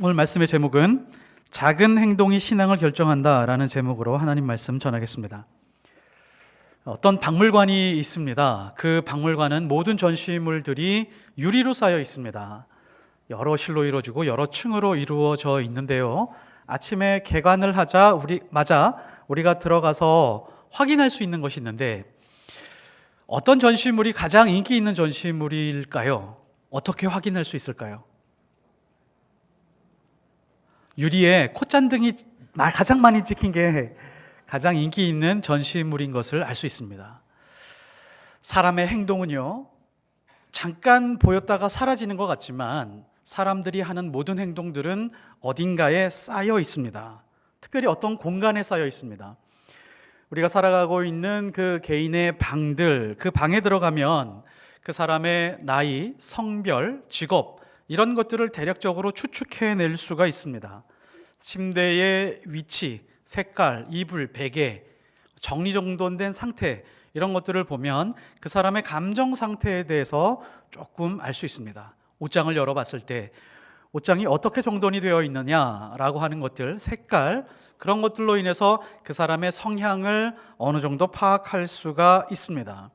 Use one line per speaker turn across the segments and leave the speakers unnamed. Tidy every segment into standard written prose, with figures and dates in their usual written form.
오늘 말씀의 제목은 작은 행동이 신앙을 결정한다라는 제목으로 하나님 말씀 전하겠습니다. 어떤 박물관이 있습니다. 그 박물관은 모든 전시물들이 유리로 쌓여 있습니다. 여러 실로 이루어지고 여러 층으로 이루어져 있는데요. 아침에 개관을 하자 우리가 들어가서 확인할 수 있는 것이 있는데, 어떤 전시물이 가장 인기 있는 전시물일까요? 어떻게 확인할 수 있을까요? 유리에 콧잔등이 가장 많이 찍힌 게 가장 인기 있는 전시물인 것을 알 수 있습니다. 사람의 행동은요, 잠깐 보였다가 사라지는 것 같지만 사람들이 하는 모든 행동들은 어딘가에 쌓여 있습니다. 특별히 어떤 공간에 쌓여 있습니다. 우리가 살아가고 있는 그 개인의 방들, 그 방에 들어가면 그 사람의 나이, 성별, 직업, 이런 것들을 대략적으로 추측해낼 수가 있습니다. 침대의 위치, 색깔, 이불, 베개, 정리정돈된 상태, 이런 것들을 보면 그 사람의 감정 상태에 대해서 조금 알 수 있습니다. 옷장을 열어봤을 때 옷장이 어떻게 정돈이 되어 있느냐라고 하는 것들, 색깔, 그런 것들로 인해서 그 사람의 성향을 어느 정도 파악할 수가 있습니다.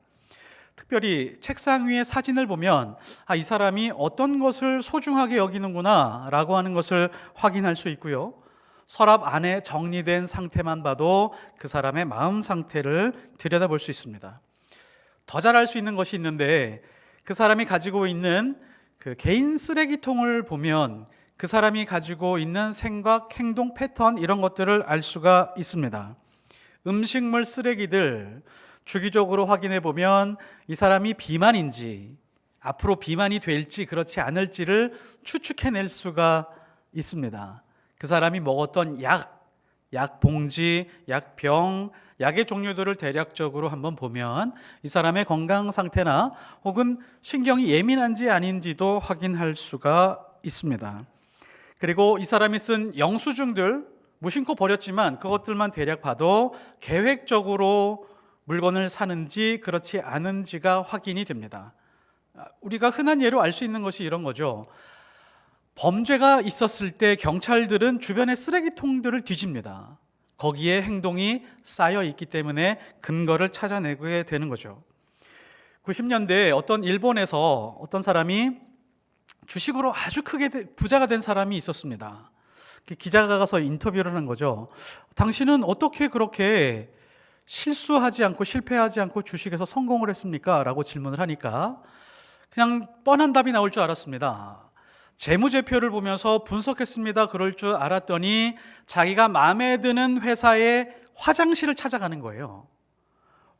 특별히 책상 위에 사진을 보면 이 사람이 어떤 것을 소중하게 여기는구나 라고 하는 것을 확인할 수 있고요. 서랍 안에 정리된 상태만 봐도 그 사람의 마음 상태를 들여다볼 수 있습니다. 더 잘 알 수 있는 것이 있는데, 그 사람이 가지고 있는 그 개인 쓰레기통을 보면 그 사람이 가지고 있는 생각, 행동 패턴, 이런 것들을 알 수가 있습니다. 음식물 쓰레기들 주기적으로 확인해 보면 이 사람이 비만인지, 앞으로 비만이 될지 그렇지 않을지를 추측해낼 수가 있습니다. 그 사람이 먹었던 약 봉지, 약병, 약의 종류들을 대략적으로 한번 보면 이 사람의 건강 상태나 혹은 신경이 예민한지 아닌지도 확인할 수가 있습니다. 그리고 이 사람이 쓴 영수증들, 무심코 버렸지만 그것들만 대략 봐도 계획적으로 물건을 사는지 그렇지 않은지가 확인이 됩니다. 우리가 흔한 예로 알 수 있는 것이 이런 거죠. 범죄가 있었을 때 경찰들은 주변의 쓰레기통들을 뒤집니다. 거기에 행동이 쌓여 있기 때문에 근거를 찾아내게 되는 거죠. 90년대에 일본에서 어떤 사람이 주식으로 아주 크게 부자가 된 사람이 있었습니다. 기자가 가서 인터뷰를 한 거죠. 당신은 어떻게 그렇게 실수하지 않고 실패하지 않고 주식에서 성공을 했습니까? 라고 질문을 하니까 그냥 뻔한 답이 나올 줄 알았습니다. 재무제표를 보면서 분석했습니다. 그럴 줄 알았더니 자기가 마음에 드는 회사의 화장실을 찾아가는 거예요.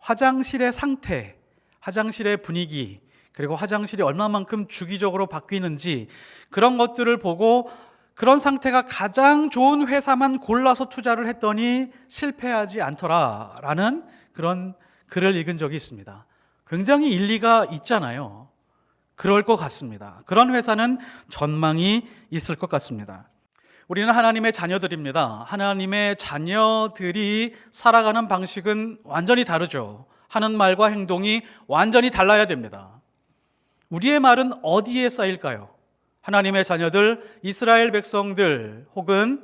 화장실의 상태, 화장실의 분위기, 그리고 화장실이 얼마만큼 주기적으로 바뀌는지, 그런 것들을 보고 그런 상태가 가장 좋은 회사만 골라서 투자를 했더니 실패하지 않더라라는 그런 글을 읽은 적이 있습니다. 굉장히 일리가 있잖아요. 그럴 것 같습니다. 그런 회사는 전망이 있을 것 같습니다. 우리는 하나님의 자녀들입니다. 하나님의 자녀들이 살아가는 방식은 완전히 다르죠. 하는 말과 행동이 완전히 달라야 됩니다. 우리의 말은 어디에 쌓일까요? 하나님의 자녀들, 이스라엘 백성들 혹은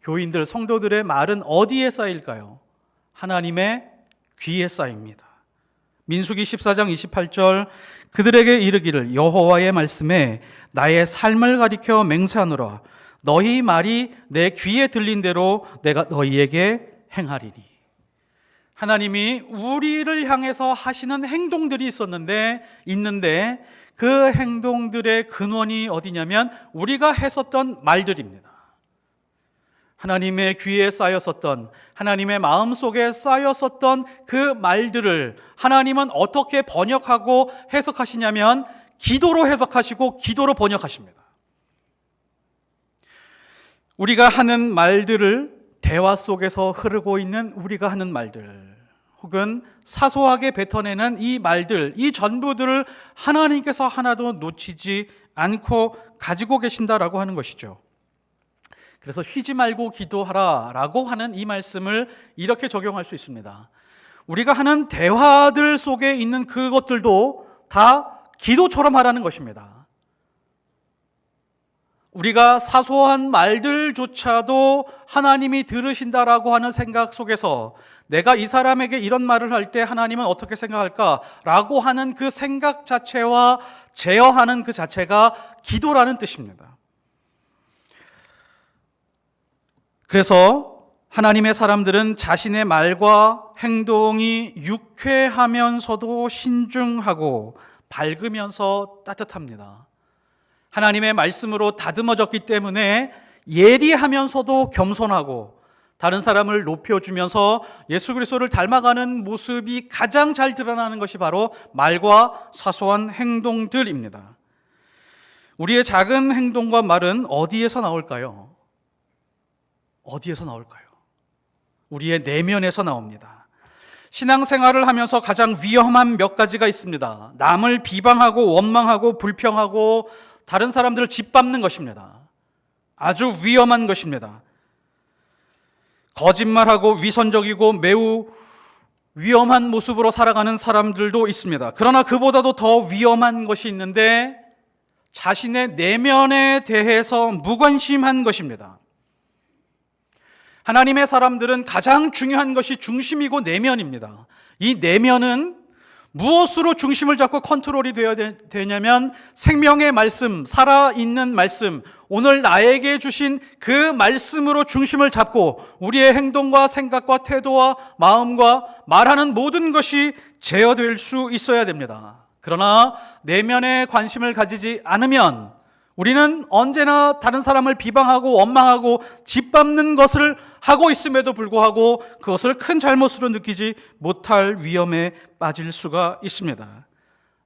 교인들, 성도들의 말은 어디에 쌓일까요? 하나님의 귀에 쌓입니다. 민수기 14장 28절, 그들에게 이르기를 여호와의 말씀에 나의 삶을 가리켜 맹세하노라. 너희 말이 내 귀에 들린 대로 내가 너희에게 행하리니. 하나님이 우리를 향해서 하시는 행동들이 있는데 그 행동들의 근원이 어디냐면 우리가 했었던 말들입니다. 하나님의 귀에 쌓였었던, 하나님의 마음속에 쌓였었던 그 말들을 하나님은 어떻게 번역하고 해석하시냐면 기도로 해석하시고 기도로 번역하십니다. 우리가 하는 말들을, 대화 속에서 흐르고 있는 우리가 하는 말들, 혹은 사소하게 뱉어내는 이 말들, 이 전부들을 하나님께서 하나도 놓치지 않고 가지고 계신다라고 하는 것이죠. 그래서 쉬지 말고 기도하라 라고 하는 이 말씀을 이렇게 적용할 수 있습니다. 우리가 하는 대화들 속에 있는 그것들도 다 기도처럼 하라는 것입니다. 우리가 사소한 말들조차도 하나님이 들으신다라고 하는 생각 속에서 내가 이 사람에게 이런 말을 할 때 하나님은 어떻게 생각할까라고 하는 그 생각 자체와 제어하는 그 자체가 기도라는 뜻입니다. 그래서 하나님의 사람들은 자신의 말과 행동이 유쾌하면서도 신중하고 밝으면서 따뜻합니다. 하나님의 말씀으로 다듬어졌기 때문에 예리하면서도 겸손하고 다른 사람을 높여주면서 예수 그리스도를 닮아가는 모습이 가장 잘 드러나는 것이 바로 말과 사소한 행동들입니다. 우리의 작은 행동과 말은 어디에서 나올까요? 어디에서 나올까요? 우리의 내면에서 나옵니다. 신앙생활을 하면서 가장 위험한 몇 가지가 있습니다. 남을 비방하고 원망하고 불평하고 다른 사람들을 짓밟는 것입니다. 아주 위험한 것입니다. 거짓말하고 위선적이고 매우 위험한 모습으로 살아가는 사람들도 있습니다. 그러나 그보다도 더 위험한 것이 있는데 자신의 내면에 대해서 무관심한 것입니다. 하나님의 사람들은 가장 중요한 것이 중심이고 내면입니다. 이 내면은 무엇으로 중심을 잡고 컨트롤이 되어야 되냐면 생명의 말씀, 살아있는 말씀, 오늘 나에게 주신 그 말씀으로 중심을 잡고 우리의 행동과 생각과 태도와 마음과 말하는 모든 것이 제어될 수 있어야 됩니다. 그러나 내면에 관심을 가지지 않으면 우리는 언제나 다른 사람을 비방하고 원망하고 짓밟는 것을 하고 있음에도 불구하고 그것을 큰 잘못으로 느끼지 못할 위험에 빠질 수가 있습니다.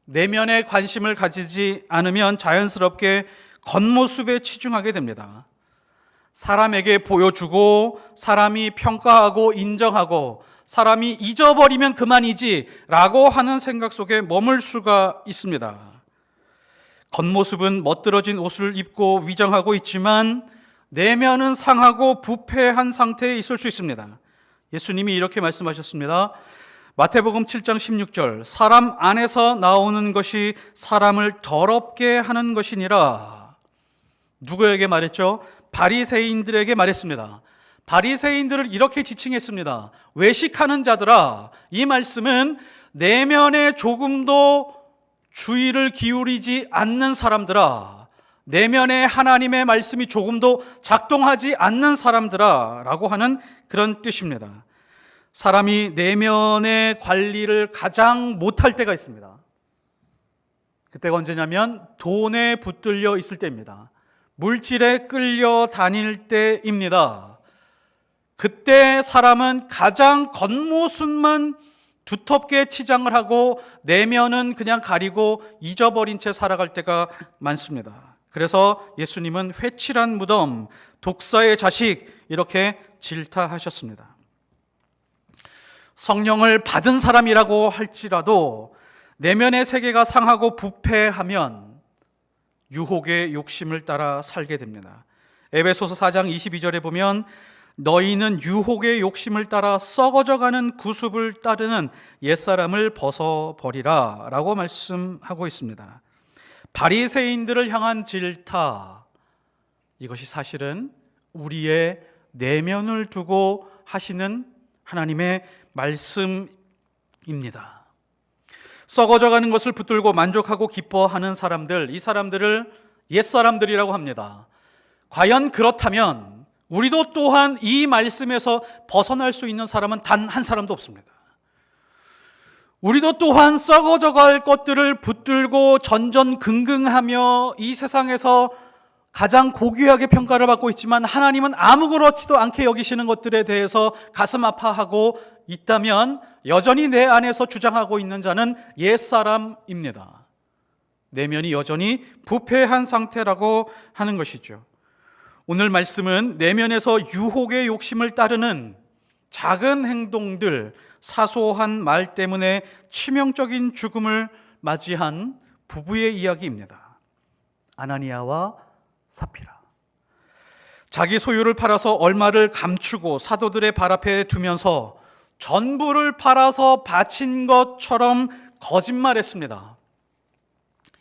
내면에 관심을 가지지 않으면 자연스럽게 겉모습에 치중하게 됩니다. 사람에게 보여주고 사람이 평가하고 인정하고 사람이 잊어버리면 그만이지 라고 하는 생각 속에 머물 수가 있습니다. 겉모습은 멋들어진 옷을 입고 위장하고 있지만 내면은 상하고 부패한 상태에 있을 수 있습니다. 예수님이 이렇게 말씀하셨습니다. 마태복음 7장 16절 사람 안에서 나오는 것이 사람을 더럽게 하는 것이니라. 누구에게 말했죠? 바리새인들에게 말했습니다. 바리새인들을 이렇게 지칭했습니다. 외식하는 자들아. 이 말씀은 내면에 조금도 주의를 기울이지 않는 사람들아, 내면에 하나님의 말씀이 조금도 작동하지 않는 사람들아 라고 하는 그런 뜻입니다. 사람이 내면의 관리를 가장 못할 때가 있습니다. 그때가 언제냐면 돈에 붙들려 있을 때입니다. 물질에 끌려 다닐 때입니다. 그때 사람은 가장 겉모습만 두텁게 치장을 하고 내면은 그냥 가리고 잊어버린 채 살아갈 때가 많습니다. 그래서 예수님은 회칠한 무덤, 독사의 자식 이렇게 질타하셨습니다. 성령을 받은 사람이라고 할지라도 내면의 세계가 상하고 부패하면 유혹의 욕심을 따라 살게 됩니다. 에베소서 4장 22절에 보면 너희는 유혹의 욕심을 따라 썩어져가는 구습을 따르는 옛사람을 벗어버리라 라고 말씀하고 있습니다. 바리새인들을 향한 질타, 이것이 사실은 우리의 내면을 두고 하시는 하나님의 말씀입니다. 썩어져가는 것을 붙들고 만족하고 기뻐하는 사람들, 이 사람들을 옛사람들이라고 합니다. 과연 그렇다면 우리도 또한 이 말씀에서 벗어날 수 있는 사람은 단 한 사람도 없습니다. 우리도 또한 썩어져갈 것들을 붙들고 전전긍긍하며 이 세상에서 가장 고귀하게 평가를 받고 있지만 하나님은 아무렇지도 않게 여기시는 것들에 대해서 가슴 아파하고 있다면 여전히 내 안에서 주장하고 있는 자는 옛사람입니다. 내면이 여전히 부패한 상태라고 하는 것이죠. 오늘 말씀은 내면에서 유혹의 욕심을 따르는 작은 행동들, 사소한 말 때문에 치명적인 죽음을 맞이한 부부의 이야기입니다. 아나니아와 삽피라. 자기 소유를 팔아서 얼마를 감추고 사도들의 발 앞에 두면서 전부를 팔아서 바친 것처럼 거짓말했습니다.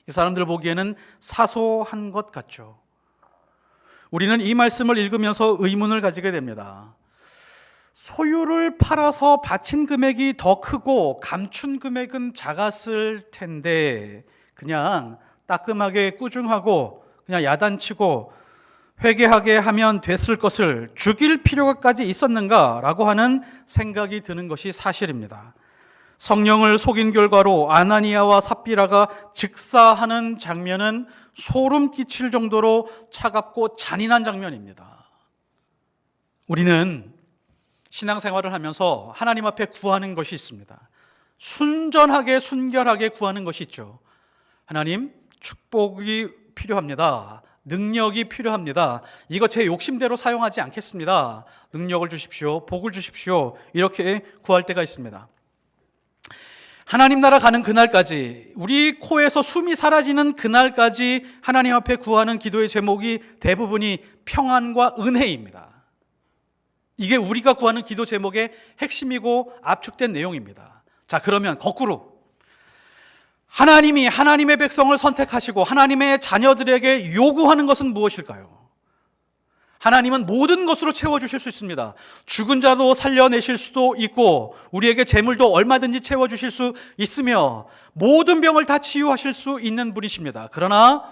이 사람들 보기에는 사소한 것 같죠. 우리는 이 말씀을 읽으면서 의문을 가지게 됩니다. 소유를 팔아서 바친 금액이 더 크고 감춘 금액은 작았을 텐데 그냥 따끔하게 꾸중하고 그냥 야단치고 회개하게 하면 됐을 것을 죽일 필요까지 있었는가라고 하는 생각이 드는 것이 사실입니다. 성령을 속인 결과로 아나니아와 삽비라가 즉사하는 장면은 소름 끼칠 정도로 차갑고 잔인한 장면입니다. 우리는 신앙생활을 하면서 하나님 앞에 구하는 것이 있습니다. 순전하게 순결하게 구하는 것이 있죠. 하나님, 축복이 필요합니다. 능력이 필요합니다. 이거 제 욕심대로 사용하지 않겠습니다. 능력을 주십시오. 복을 주십시오. 이렇게 구할 때가 있습니다. 하나님 나라 가는 그날까지, 우리 코에서 숨이 사라지는 그날까지 하나님 앞에 구하는 기도의 제목이 대부분이 평안과 은혜입니다. 이게 우리가 구하는 기도 제목의 핵심이고 압축된 내용입니다. 자, 그러면 거꾸로 하나님이 하나님의 백성을 선택하시고 하나님의 자녀들에게 요구하는 것은 무엇일까요? 하나님은 모든 것으로 채워주실 수 있습니다. 죽은 자도 살려내실 수도 있고 우리에게 재물도 얼마든지 채워주실 수 있으며 모든 병을 다 치유하실 수 있는 분이십니다. 그러나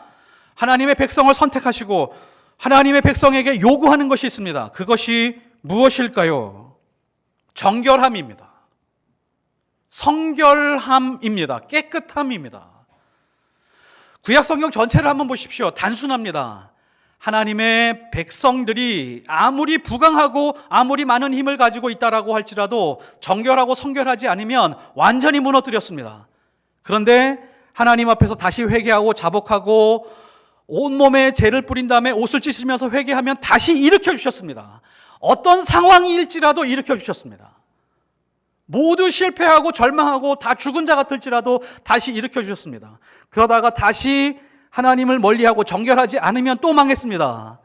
하나님의 백성을 선택하시고 하나님의 백성에게 요구하는 것이 있습니다. 그것이 무엇일까요? 정결함입니다. 성결함입니다. 깨끗함입니다. 구약 성경 전체를 한번 보십시오. 단순합니다. 하나님의 백성들이 아무리 부강하고 아무리 많은 힘을 가지고 있다라고 할지라도 정결하고 성결하지 않으면 완전히 무너뜨렸습니다. 그런데 하나님 앞에서 다시 회개하고 자복하고 온몸에 죄를 뿌린 다음에 옷을 찢으면서 회개하면 다시 일으켜 주셨습니다. 어떤 상황일지라도 일으켜 주셨습니다. 모두 실패하고 절망하고 다 죽은 자 같을지라도 다시 일으켜 주셨습니다. 그러다가 다시 하나님을 멀리하고 정결하지 않으면 또 망했습니다.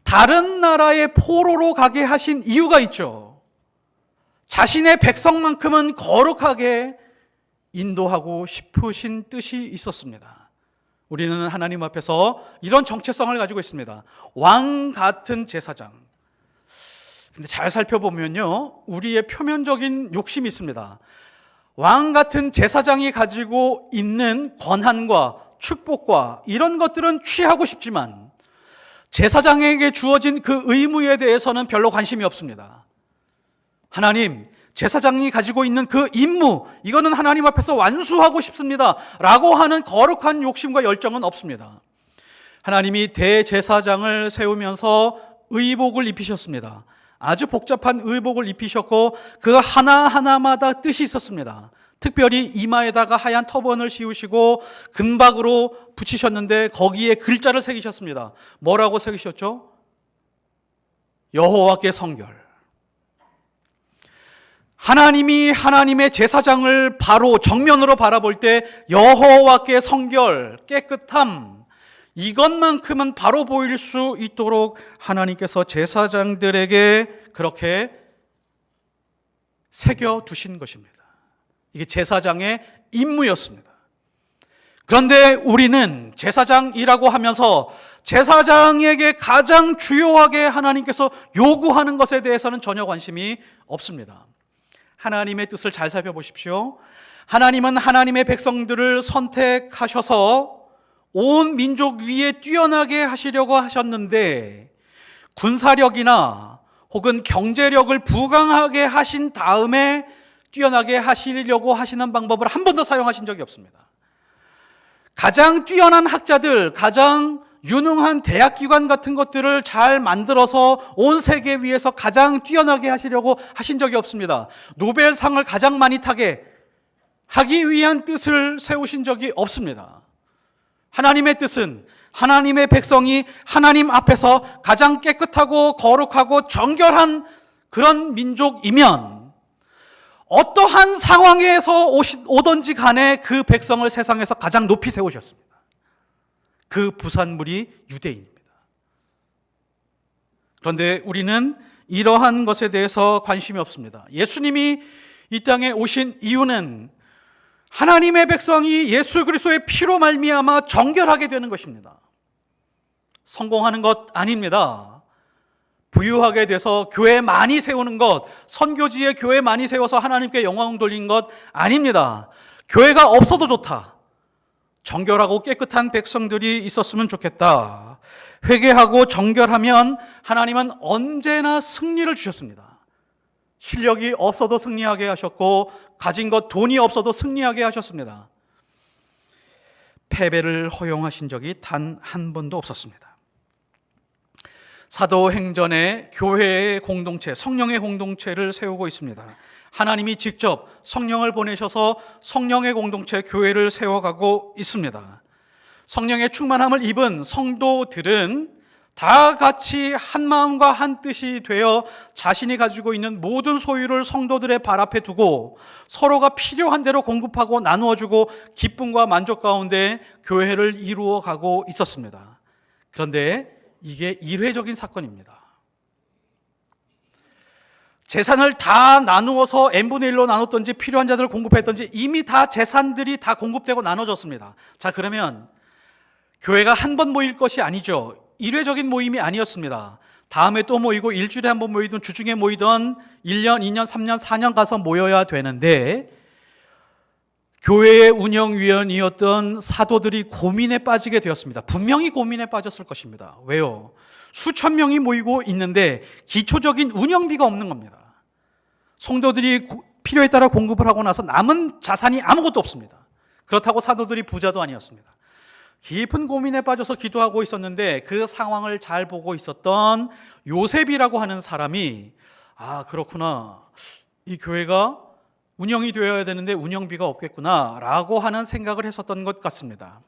다른 나라의 포로로 가게 하신 이유가 있죠. 자신의 백성만큼은 거룩하게 인도하고 싶으신 뜻이 있었습니다. 우리는 하나님 앞에서 이런 정체성을 가지고 있습니다. 왕 같은 제사장. 근데 잘 살펴보면요, 우리의 표면적인 욕심이 있습니다. 왕 같은 제사장이 가지고 있는 권한과 축복과 이런 것들은 취하고 싶지만 제사장에게 주어진 그 의무에 대해서는 별로 관심이 없습니다. 하나님, 제사장이 가지고 있는 그 임무, 이거는 하나님 앞에서 완수하고 싶습니다 라고 하는 거룩한 욕심과 열정은 없습니다. 하나님이 대제사장을 세우면서 의복을 입히셨습니다. 아주 복잡한 의복을 입히셨고 그 하나하나마다 뜻이 있었습니다. 특별히 이마에다가 하얀 터번을 씌우시고 금박으로 붙이셨는데 거기에 글자를 새기셨습니다. 뭐라고 새기셨죠? 여호와께 성결. 하나님이 하나님의 제사장을 바로 정면으로 바라볼 때 여호와께 성결, 깨끗함, 이것만큼은 바로 보일 수 있도록 하나님께서 제사장들에게 그렇게 새겨두신 것입니다. 이게 제사장의 임무였습니다. 그런데 우리는 제사장이라고 하면서 제사장에게 가장 주요하게 하나님께서 요구하는 것에 대해서는 전혀 관심이 없습니다. 하나님의 뜻을 잘 살펴보십시오. 하나님은 하나님의 백성들을 선택하셔서 온 민족 위에 뛰어나게 하시려고 하셨는데 군사력이나 혹은 경제력을 부강하게 하신 다음에 뛰어나게 하시려고 하시는 방법을 한 번도 사용하신 적이 없습니다. 가장 뛰어난 학자들, 가장 유능한 대학기관 같은 것들을 잘 만들어서 온 세계 위에서 가장 뛰어나게 하시려고 하신 적이 없습니다. 노벨상을 가장 많이 타게 하기 위한 뜻을 세우신 적이 없습니다. 하나님의 뜻은 하나님의 백성이 하나님 앞에서 가장 깨끗하고 거룩하고 정결한 그런 민족이면 어떠한 상황에서 오든지 간에 그 백성을 세상에서 가장 높이 세우셨습니다. 그 부산물이 유대인입니다. 그런데 우리는 이러한 것에 대해서 관심이 없습니다. 예수님이 이 땅에 오신 이유는 하나님의 백성이 예수 그리스도의 피로 말미암아 정결하게 되는 것입니다. 성공하는 것 아닙니다. 부유하게 돼서 교회 많이 세우는 것, 선교지에 교회 많이 세워서 하나님께 영광 돌린 것 아닙니다. 교회가 없어도 좋다. 정결하고 깨끗한 백성들이 있었으면 좋겠다. 회개하고 정결하면 하나님은 언제나 승리를 주셨습니다. 실력이 없어도 승리하게 하셨고 가진 것 돈이 없어도 승리하게 하셨습니다. 패배를 허용하신 적이 단 한 번도 없었습니다. 사도행전에 교회의 공동체, 성령의 공동체를 세우고 있습니다. 하나님이 직접 성령을 보내셔서 성령의 공동체, 교회를 세워가고 있습니다. 성령의 충만함을 입은 성도들은 다 같이 한 마음과 한 뜻이 되어 자신이 가지고 있는 모든 소유를 성도들의 발 앞에 두고 서로가 필요한 대로 공급하고 나누어주고 기쁨과 만족 가운데 교회를 이루어 가고 있었습니다. 그런데 이게 일회적인 사건입니다. 재산을 다 나누어서 n분의 1로 나눴던지 필요한 자들을 공급했던지 이미 다 재산들이 다 공급되고 나눠졌습니다. 자, 그러면 교회가 한 번 모일 것이 아니죠. 일회적인 모임이 아니었습니다. 다음에 또 모이고 일주일에 한 번 모이든 주중에 모이든 1년, 2년, 3년, 4년 가서 모여야 되는데 교회의 운영위원이었던 사도들이 고민에 빠지게 되었습니다. 분명히 고민에 빠졌을 것입니다. 왜요? 수천 명이 모이고 있는데 기초적인 운영비가 없는 겁니다. 성도들이 필요에 따라 공급을 하고 나서 남은 자산이 아무것도 없습니다. 그렇다고 사도들이 부자도 아니었습니다. 깊은 고민에 빠져서 기도하고 있었는데 그 상황을 잘 보고 있었던 요셉이라고 하는 사람이 그렇구나, 이 교회가 운영이 되어야 되는데 운영비가 없겠구나 라고 하는 생각을 했었던 것 같습니다.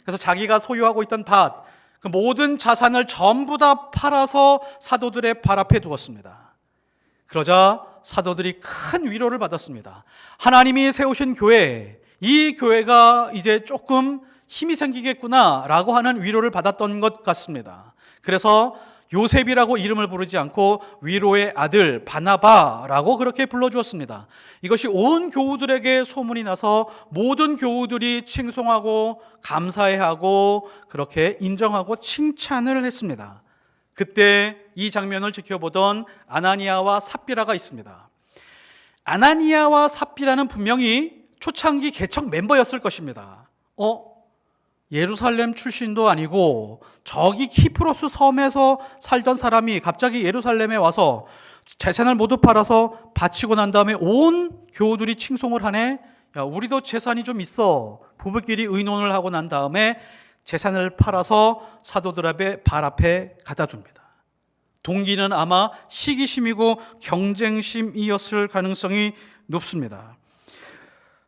그래서 자기가 소유하고 있던 밭, 그 모든 자산을 전부 다 팔아서 사도들의 발 앞에 두었습니다. 그러자 사도들이 큰 위로를 받았습니다. 하나님이 세우신 교회, 이 교회가 이제 조금 힘이 생기겠구나 라고 하는 위로를 받았던 것 같습니다. 그래서 요셉이라고 이름을 부르지 않고 위로의 아들 바나바라고 그렇게 불러주었습니다. 이것이 온 교우들에게 소문이 나서 모든 교우들이 칭송하고 감사해하고 그렇게 인정하고 칭찬을 했습니다. 그때 이 장면을 지켜보던 아나니아와 삽비라가 있습니다. 아나니아와 삽비라는 분명히 초창기 개척 멤버였을 것입니다. 예루살렘 출신도 아니고 저기 키프로스 섬에서 살던 사람이 갑자기 예루살렘에 와서 재산을 모두 팔아서 바치고 난 다음에 온 교우들이 칭송을 하네. 야, 우리도 재산이 좀 있어. 부부끼리 의논을 하고 난 다음에 재산을 팔아서 사도들의 발 앞에 갖다 둡니다. 동기는 아마 시기심이고 경쟁심이었을 가능성이 높습니다.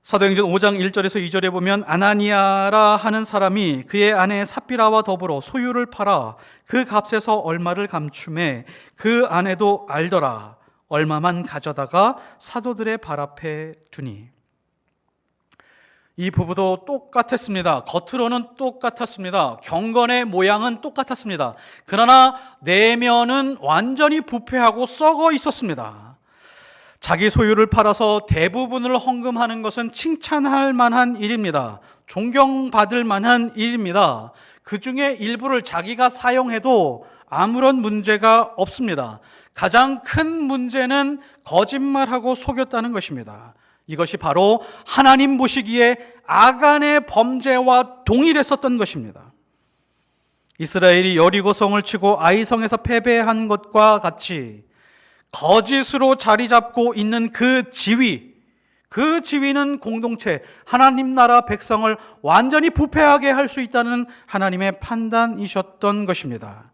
사도행전 5장 1절에서 2절에 보면 아나니아라 하는 사람이 그의 아내 삽비라와 더불어 소유를 팔아 그 값에서 얼마를 감춤해 그 아내도 알더라. 얼마만 가져다가 사도들의 발 앞에 두니. 이 부부도 똑같았습니다. 겉으로는 똑같았습니다. 경건의 모양은 똑같았습니다. 그러나 내면은 완전히 부패하고 썩어 있었습니다. 자기 소유를 팔아서 대부분을 헌금하는 것은 칭찬할 만한 일입니다. 존경받을 만한 일입니다. 그 중에 일부를 자기가 사용해도 아무런 문제가 없습니다. 가장 큰 문제는 거짓말하고 속였다는 것입니다. 이것이 바로 하나님 보시기에 아간의 범죄와 동일했었던 것입니다. 이스라엘이 여리고성을 치고 아이성에서 패배한 것과 같이 거짓으로 자리 잡고 있는 그 지위는 공동체, 하나님 나라 백성을 완전히 부패하게 할 수 있다는 하나님의 판단이셨던 것입니다.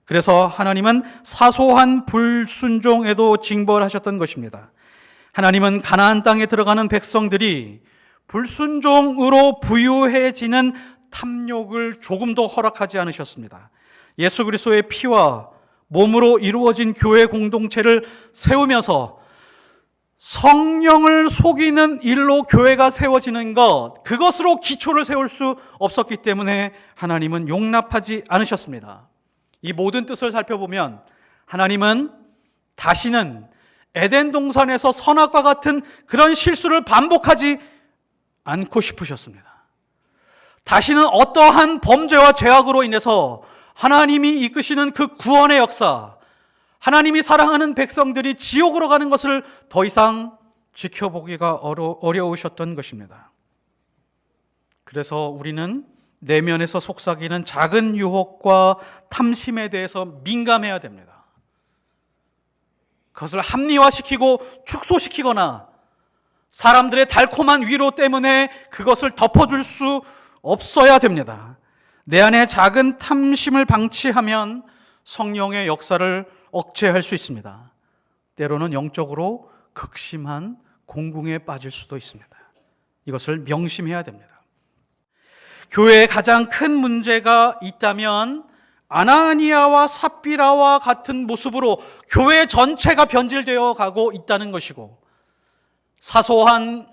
그래서 하나님은 사소한 불순종에도 징벌하셨던 것입니다. 하나님은 가나안 땅에 들어가는 백성들이 불순종으로 부유해지는 탐욕을 조금도 허락하지 않으셨습니다. 예수 그리스도의 피와 몸으로 이루어진 교회 공동체를 세우면서 성령을 속이는 일로 교회가 세워지는 것, 그것으로 기초를 세울 수 없었기 때문에 하나님은 용납하지 않으셨습니다. 이 모든 뜻을 살펴보면 하나님은 다시는 에덴 동산에서 선악과 같은 그런 실수를 반복하지 않고 싶으셨습니다. 다시는 어떠한 범죄와 죄악으로 인해서 하나님이 이끄시는 그 구원의 역사, 하나님이 사랑하는 백성들이 지옥으로 가는 것을 더 이상 지켜보기가 어려우셨던 것입니다. 그래서 우리는 내면에서 속삭이는 작은 유혹과 탐심에 대해서 민감해야 됩니다. 그것을 합리화시키고 축소시키거나 사람들의 달콤한 위로 때문에 그것을 덮어둘 수 없어야 됩니다. 내 안에 작은 탐심을 방치하면 성령의 역사를 억제할 수 있습니다. 때로는 영적으로 극심한 공궁에 빠질 수도 있습니다. 이것을 명심해야 됩니다. 교회에 가장 큰 문제가 있다면 아나니아와 삽비라와 같은 모습으로 교회 전체가 변질되어 가고 있다는 것이고, 사소한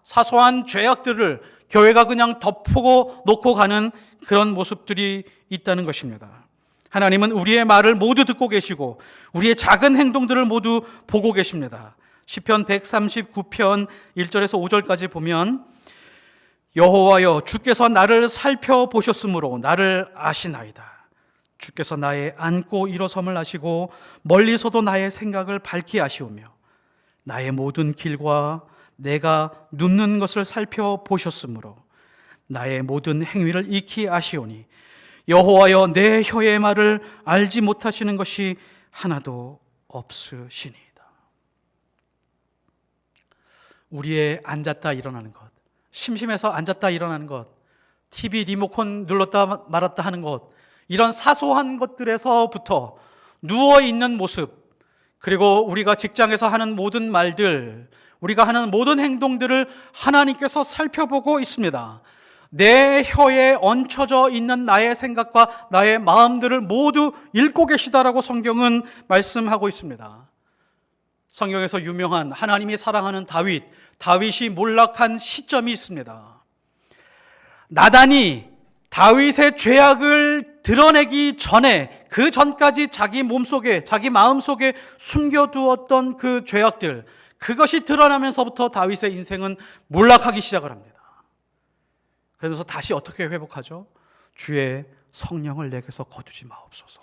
사소한 죄악들을 교회가 그냥 덮고 놓고 가는 그런 모습들이 있다는 것입니다. 하나님은 우리의 말을 모두 듣고 계시고 우리의 작은 행동들을 모두 보고 계십니다. 시편 139편 1절에서 5절까지 보면, 여호와여, 주께서 나를 살펴보셨으므로 나를 아시나이다. 주께서 나의 앉고 일어섬을 아시고 멀리서도 나의 생각을 밝히 아시오며 나의 모든 길과 내가 눕는 것을 살펴보셨으므로 나의 모든 행위를 익히 아시오니 여호와여, 내 혀의 말을 알지 못하시는 것이 하나도 없으시니이다. 우리의 앉았다 일어나는 것, 심심해서 앉았다 일어나는 것, TV 리모컨 눌렀다 말았다 하는 것, 이런 사소한 것들에서부터 누워있는 모습, 그리고 우리가 직장에서 하는 모든 말들, 우리가 하는 모든 행동들을 하나님께서 살펴보고 있습니다. 내 혀에 얹혀져 있는 나의 생각과 나의 마음들을 모두 읽고 계시다라고 성경은 말씀하고 있습니다. 성경에서 유명한 하나님이 사랑하는 다윗이 몰락한 시점이 있습니다. 나단이 다윗의 죄악을 드러내기 전에, 그 전까지 자기 몸속에, 자기 마음속에 숨겨두었던 그 죄악들, 그것이 드러나면서부터 다윗의 인생은 몰락하기 시작을 합니다. 그러면서 다시 어떻게 회복하죠? 주의 성령을 내게서 거두지 마옵소서.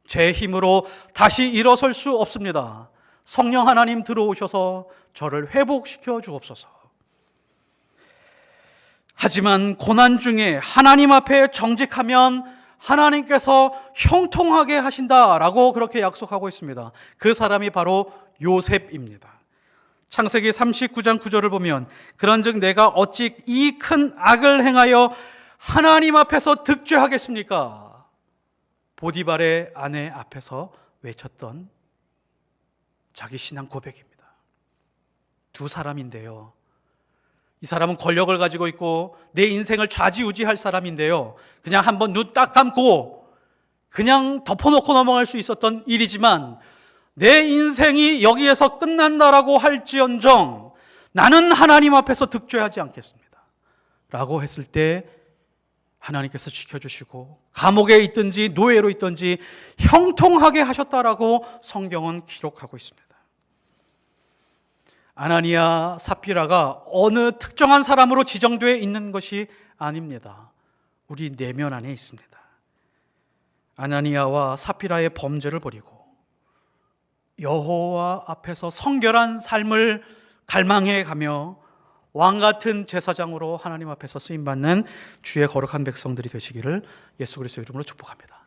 제 힘으로 다시 일어설 수 없습니다. 성령 하나님 들어오셔서 저를 회복시켜 주옵소서. 하지만 고난 중에 하나님 앞에 정직하면 하나님께서 형통하게 하신다라고 그렇게 약속하고 있습니다. 그 사람이 바로 요셉입니다. 창세기 39장 9절을 보면, 그런즉 내가 어찌 이 큰 악을 행하여 하나님 앞에서 득죄하겠습니까? 보디발의 아내 앞에서 외쳤던 자기 신앙 고백입니다. 두 사람인데요, 이 사람은 권력을 가지고 있고 내 인생을 좌지우지할 사람인데요, 그냥 한번 눈 딱 감고 그냥 덮어놓고 넘어갈 수 있었던 일이지만, 내 인생이 여기에서 끝난다라고 할지언정 나는 하나님 앞에서 득죄하지 않겠습니다 라고 했을 때 하나님께서 지켜주시고 감옥에 있든지 노예로 있든지 형통하게 하셨다라고 성경은 기록하고 있습니다. 아나니아, 삽비라가 어느 특정한 사람으로 지정되어 있는 것이 아닙니다. 우리 내면 안에 있습니다. 아나니아와 삽비라의 범죄를 버리고 여호와 앞에서 성결한 삶을 갈망해 가며 왕같은 제사장으로 하나님 앞에서 쓰임받는 주의 거룩한 백성들이 되시기를 예수 그리스도의 이름으로 축복합니다.